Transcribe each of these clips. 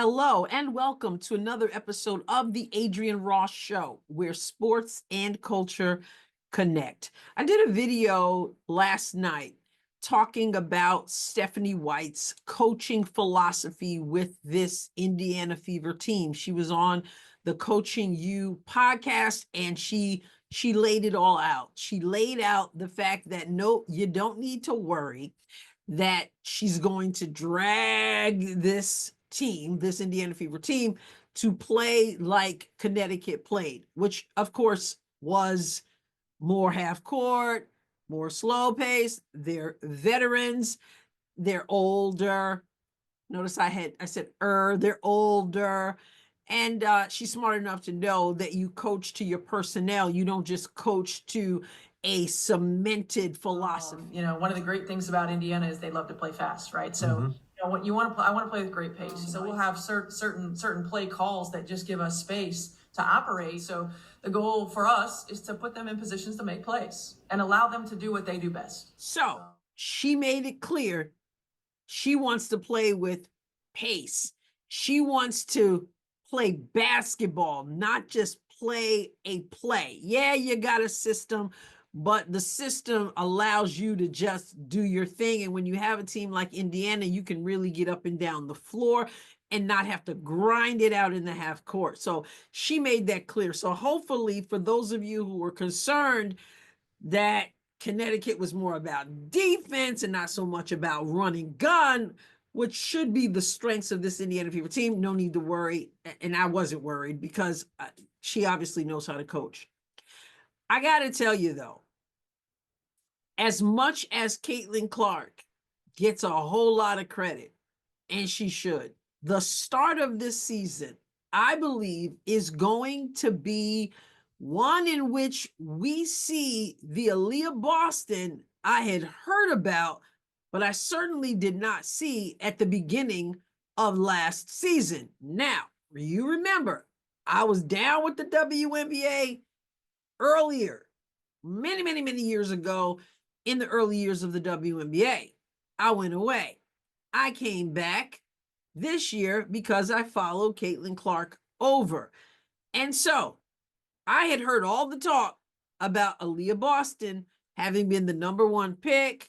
Hello and welcome to another episode of the Adrienne Ross Show, where sports and culture connect. I did a video last night talking about Stephanie White's coaching philosophy with this Indiana Fever team. She was on the Coaching You podcast and she laid it all out. She laid out the fact that no, you don't need to worry that she's going to drag this team, this Indiana Fever team, to play like Connecticut played, which of course was more half court, more slow pace. They're veterans, they're older. Notice I said they're older. And she's smart enough to know that you coach to your personnel. You don't just coach to a cemented philosophy. One of the great things about Indiana is they love to play fast, right? So, what you want to play, I want to play with great pace. So we'll have certain play calls that just give us space to operate. So the goal for us is to put them in positions to make plays and allow them to do what they do best. So she made it clear she wants to play with pace. She wants to play basketball, not just play a play. Yeah, you got a system, but the system allows you to just do your thing. And when you have a team like Indiana, you can really get up and down the floor and not have to grind it out in the half court. So she made that clear. So hopefully for those of you who were concerned that Connecticut was more about defense and not so much about running gun, which should be the strengths of this Indiana Fever team, no need to worry. And I wasn't worried because she obviously knows how to coach. I got to tell you, though, as much as Caitlin Clark gets a whole lot of credit, and she should, the start of this season, I believe, is going to be one in which we see the Aliyah Boston I had heard about, but I certainly did not see at the beginning of last season. Now, you remember, I was down with the WNBA earlier, many years ago, in the early years of the WNBA. I went away. I came back this year because I followed Caitlin Clark over. And so I had heard all the talk about Aliyah Boston having been the #1 pick,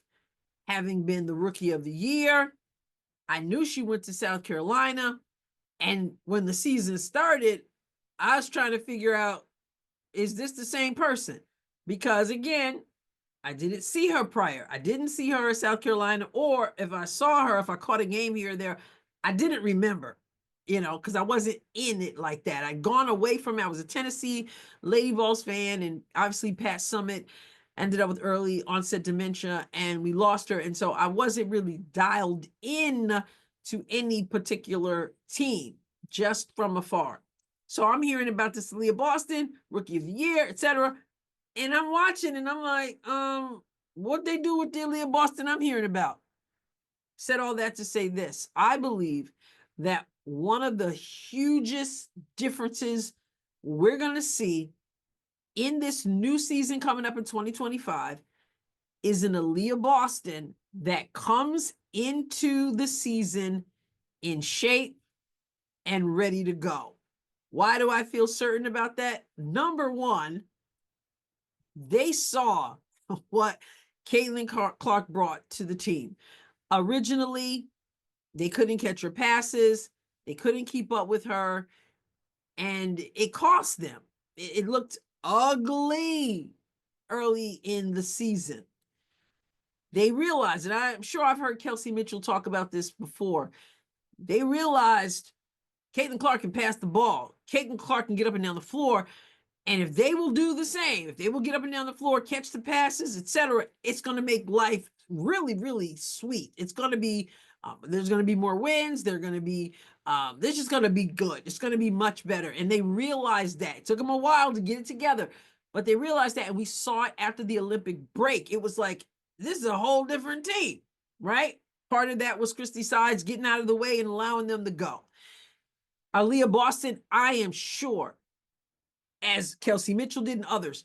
having been the rookie of the year. I knew she went to South Carolina. And when the season started, I was trying to figure out, is this the same person? Because again, I didn't see her prior. I didn't see her at South Carolina, or if I saw her, if I caught a game here or there, I didn't remember, because I wasn't in it like that. I'd gone away from it. I was a Tennessee Lady Vols fan, and obviously Pat Summitt ended up with early onset dementia, and we lost her. And so I wasn't really dialed in to any particular team, just from afar. So I'm hearing about this Aliyah Boston, rookie of the year, etc. And I'm watching and I'm like, what they do with the Aliyah Boston I'm hearing about? Said all that to say this. I believe that one of the hugest differences we're going to see in this new season coming up in 2025 is an Aliyah Boston that comes into the season in shape and ready to go. Why do I feel certain about that? Number one, they saw what Caitlin Clark brought to the team. Originally, they couldn't catch her passes. They couldn't keep up with her. And it cost them. It looked ugly early in the season. They realized, and I'm sure I've heard Kelsey Mitchell talk about this before. They realized Caitlin Clark can pass the ball. Caitlin Clark can get up and down the floor. And if they will do the same, if they will get up and down the floor, catch the passes, etc., it's going to make life really sweet. It's going to be, there's going to be more wins. They're going to be, this is going to be good. It's going to be much better. And they realized that. It took them a while to get it together, but they realized that. And we saw it after the Olympic break. It was like, this is a whole different team, right? Part of that was Christy Sides getting out of the way and allowing them to go. Aliyah Boston, I am sure, as Kelsey Mitchell did and others,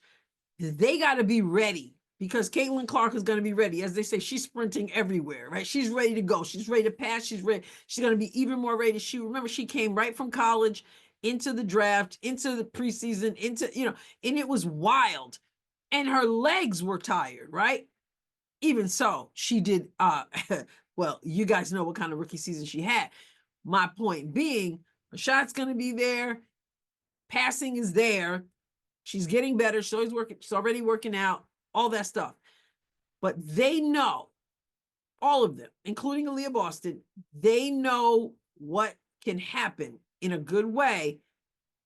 they got to be ready because Caitlin Clark is going to be ready. As they say, she's sprinting everywhere, right? She's ready to go. She's ready to pass. She's ready. She's going to be even more ready. Remember, she came right from college into the draft, into the preseason, and it was wild. And her legs were tired, right? Even so, she did, well, you guys know what kind of rookie season she had. My point being, her shot's going to be there. Passing is there. She's getting better. She's always working. She's already working out, all that stuff. But they know, all of them, including Aliyah Boston, they know what can happen in a good way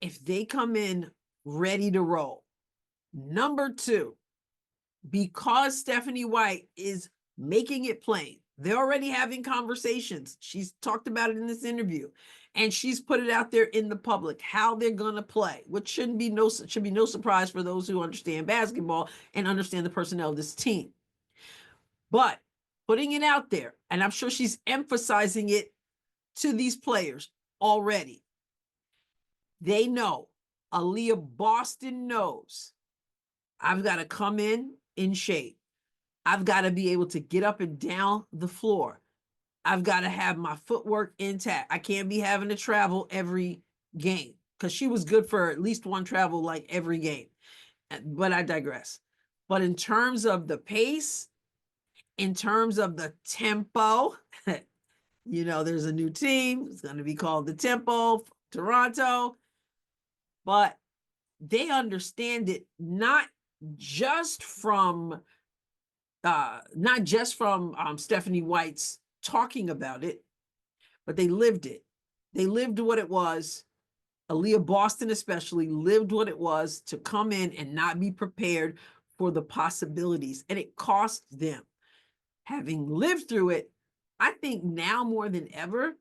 if they come in ready to roll. Number two, because Stephanie White is making it plain, they're already having conversations. She's talked about it in this interview, and she's put it out there in the public how they're going to play, which should be no surprise for those who understand basketball and understand the personnel of this team. But putting it out there, and I'm sure she's emphasizing it to these players already. They know, Aliyah Boston knows, I've got to come in shape. I've got to be able to get up and down the floor. I've got to have my footwork intact. I can't be having to travel every game, because she was good for at least one travel like every game. But I digress. But in terms of the pace, in terms of the tempo, there's a new team. It's going to be called the Tempo, Toronto. But they understand it not just from Stephanie White's talking about it, but they lived it. They lived what it was. Aliyah Boston especially lived what it was to come in and not be prepared for the possibilities. And it cost them. Having lived through it, I think now more than ever,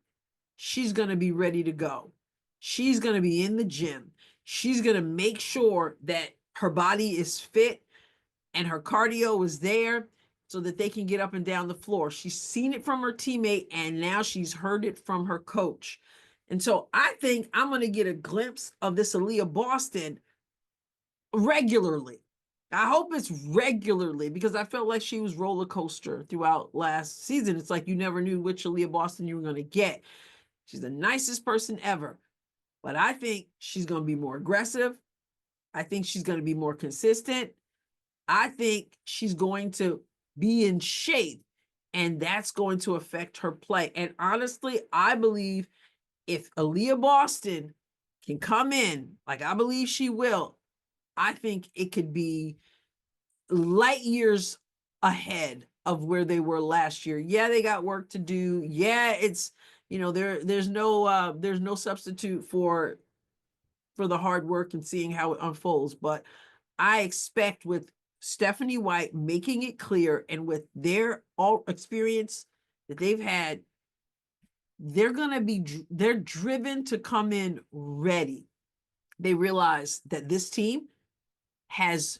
she's going to be ready to go. She's going to be in the gym. She's going to make sure that her body is fit and her cardio is there so that they can get up and down the floor. She's seen it from her teammate, and now she's heard it from her coach. And so I think I'm going to get a glimpse of this Aliyah Boston regularly. I hope it's regularly, because I felt like she was roller coaster throughout last season. It's like you never knew which Aliyah Boston you were going to get. She's the nicest person ever. But I think she's going to be more aggressive. I think she's going to be more consistent. I think she's going to be in shape, and that's going to affect her play. And honestly, I believe if Aliyah Boston can come in, like I believe she will, I think it could be light years ahead of where they were last year. Yeah, they got work to do. Yeah, it's, there's no substitute for the hard work and seeing how it unfolds. But I expect, with Stephanie White making it clear, and with their all experience that they've had, they're driven to come in ready. They realize that this team has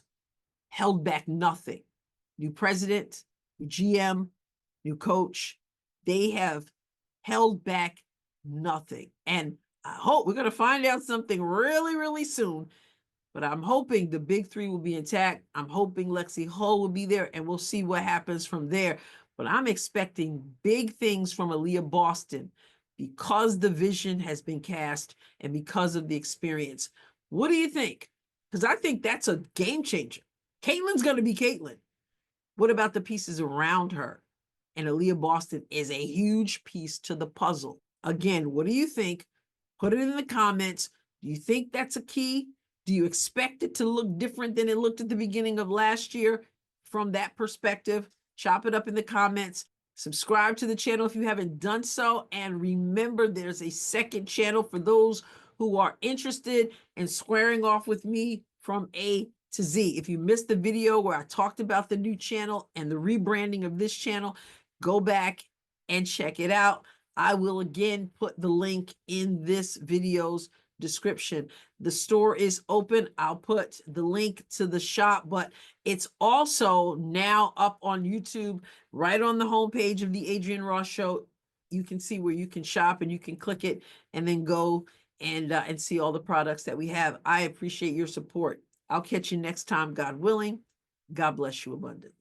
held back nothing. New president, new GM, new coach. They have held back nothing. And I hope we're going to find out something really, really soon. But I'm hoping the big three will be intact. I'm hoping Lexi Hull will be there, and we'll see what happens from there. But I'm expecting big things from Aliyah Boston because the vision has been cast and because of the experience. What do you think? Because I think that's a game changer. Caitlin's going to be Caitlin. What about the pieces around her? And Aliyah Boston is a huge piece to the puzzle. Again, what do you think? Put it in the comments. Do you think that's a key? Do you expect it to look different than it looked at the beginning of last year from that perspective? Chop it up in the comments. Subscribe to the channel if you haven't done so. And remember, there's a second channel for those who are interested in squaring off with me from A to Z. If you missed the video where I talked about the new channel and the rebranding of this channel, go back and check it out. I will again put the link in this video's description. The store is open. I'll put the link to the shop, but it's also now up on YouTube, right on the homepage of the Adrienne Ross Show. You can see where you can shop, and you can click it and then go and see all the products that we have. I appreciate your support. I'll catch you next time, God willing. God bless you abundantly.